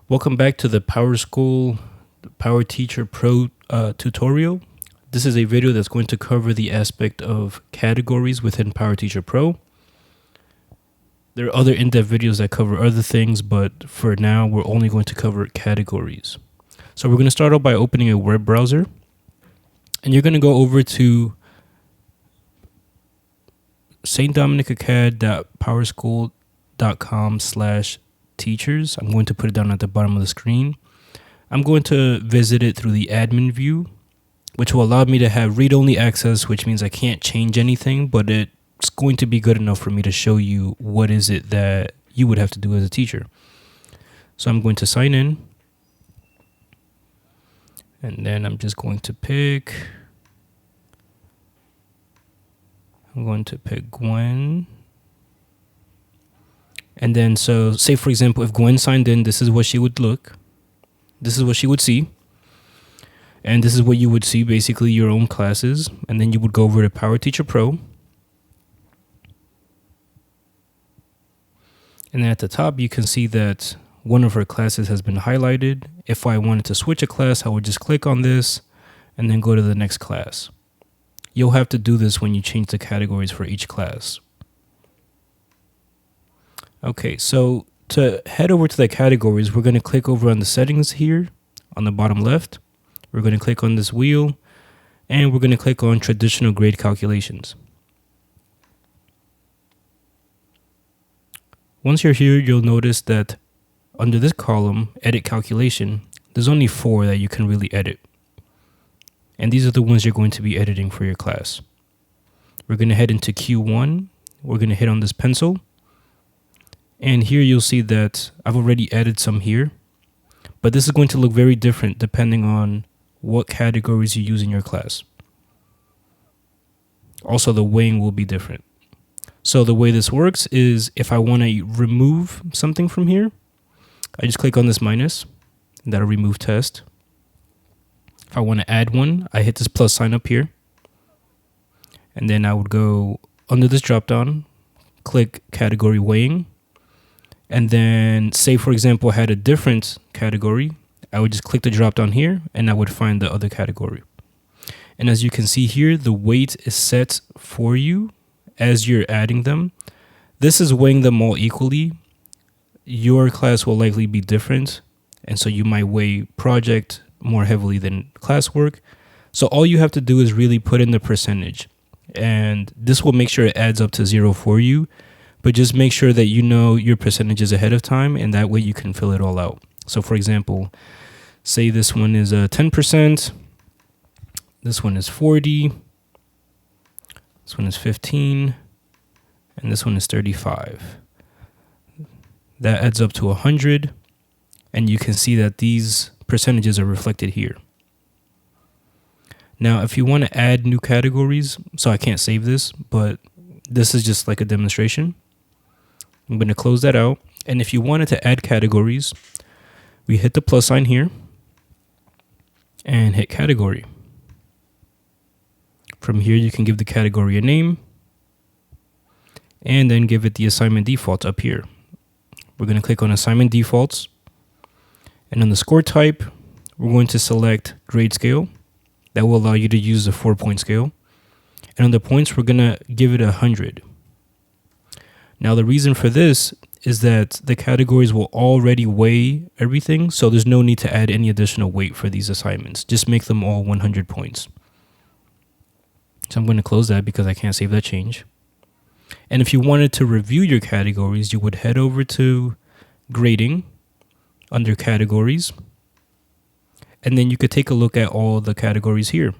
Welcome back to the PowerTeacher Pro tutorial. This is a video that's going to cover the aspect of categories within PowerTeacher Pro. There are other in-depth videos that cover other things, but for now, we're only going to cover categories. So we're going to start off by opening a web browser, and you're going to go over to stdominicacad.powerschool.com/teachers. I'm going to put it down at the bottom of the screen. I'm going to visit it through the admin view, which will allow me to have read-only access, which means I can't change anything, but it's going to be good enough for me to show you what is it that you would have to do as a teacher. So I'm going to sign in, and then I'm just going to pick Gwen. And then, so say for example, if Gwen signed in, this is what she would look. This is what she would see. And this is what you would see, basically your own classes. And then you would go over to PowerTeacher Pro. And then at the top, you can see that one of her classes has been highlighted. If I wanted to switch a class, I would just click on this and then go to the next class. You'll have to do this when you change the categories for each class. Okay, so to head over to the categories, we're going to click over on the settings here on the bottom left. We're going to click on this wheel, and we're going to click on traditional grade calculations. Once you're here, you'll notice that under this column, edit calculation, there's only 4 that you can really edit. And these are the ones you're going to be editing for your class. We're going to head into Q1. We're going to hit on this pencil. And here you'll see that I've already added some here. But this is going to look very different depending on what categories you use in your class. Also, the weighing will be different. So the way this works is if I want to remove something from here, I just click on this minus, and that'll remove test. If I want to add one, I hit this plus sign up here. And then I would go under this drop down, click category weighing. And then say, for example, I had a different category. I would just click the drop down here and I would find the other category. And as you can see here, the weight is set for you as you're adding them. This is weighing them all equally. Your class will likely be different. And so you might weigh project more heavily than classwork. So all you have to do is really put in the percentage. And this will make sure it adds up to 0 for you. But just make sure that you know your percentages ahead of time, and that way you can fill it all out. So for example, say this one is 10%, this one is 40, this one is 15, and this one is 35. That adds up to 100, and you can see that these percentages are reflected here. Now, if you want to add new categories, so I can't save this, but this is just like a demonstration. I'm going to close that out. And if you wanted to add categories, we hit the plus sign here and hit category. From here, you can give the category a name and then give it the assignment default up here. We're going to click on assignment defaults. And on the score type, we're going to select grade scale. That will allow you to use the 4-point scale. And on the points, we're going to give it 100. Now, the reason for this is that the categories will already weigh everything, so there's no need to add any additional weight for these assignments. Just make them all 100 points. So I'm going to close that because I can't save that change. And if you wanted to review your categories, you would head over to grading under categories, and then you could take a look at all the categories here.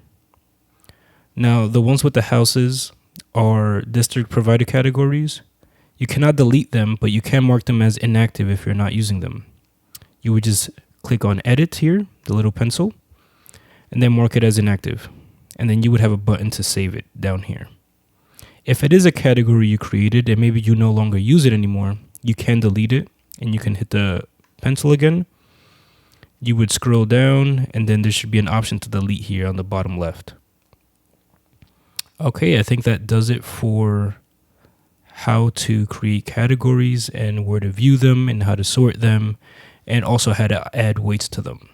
Now, the ones with the houses are district provided categories. You cannot delete them, but you can mark them as inactive if you're not using them. You would just click on edit here, the little pencil, and then mark it as inactive. And then you would have a button to save it down here. If it is a category you created and maybe you no longer use it anymore, you can delete it and you can hit the pencil again. You would scroll down and then there should be an option to delete here on the bottom left. Okay, I think that does it for how to create categories and where to view them and how to sort them and also had to add weights to them.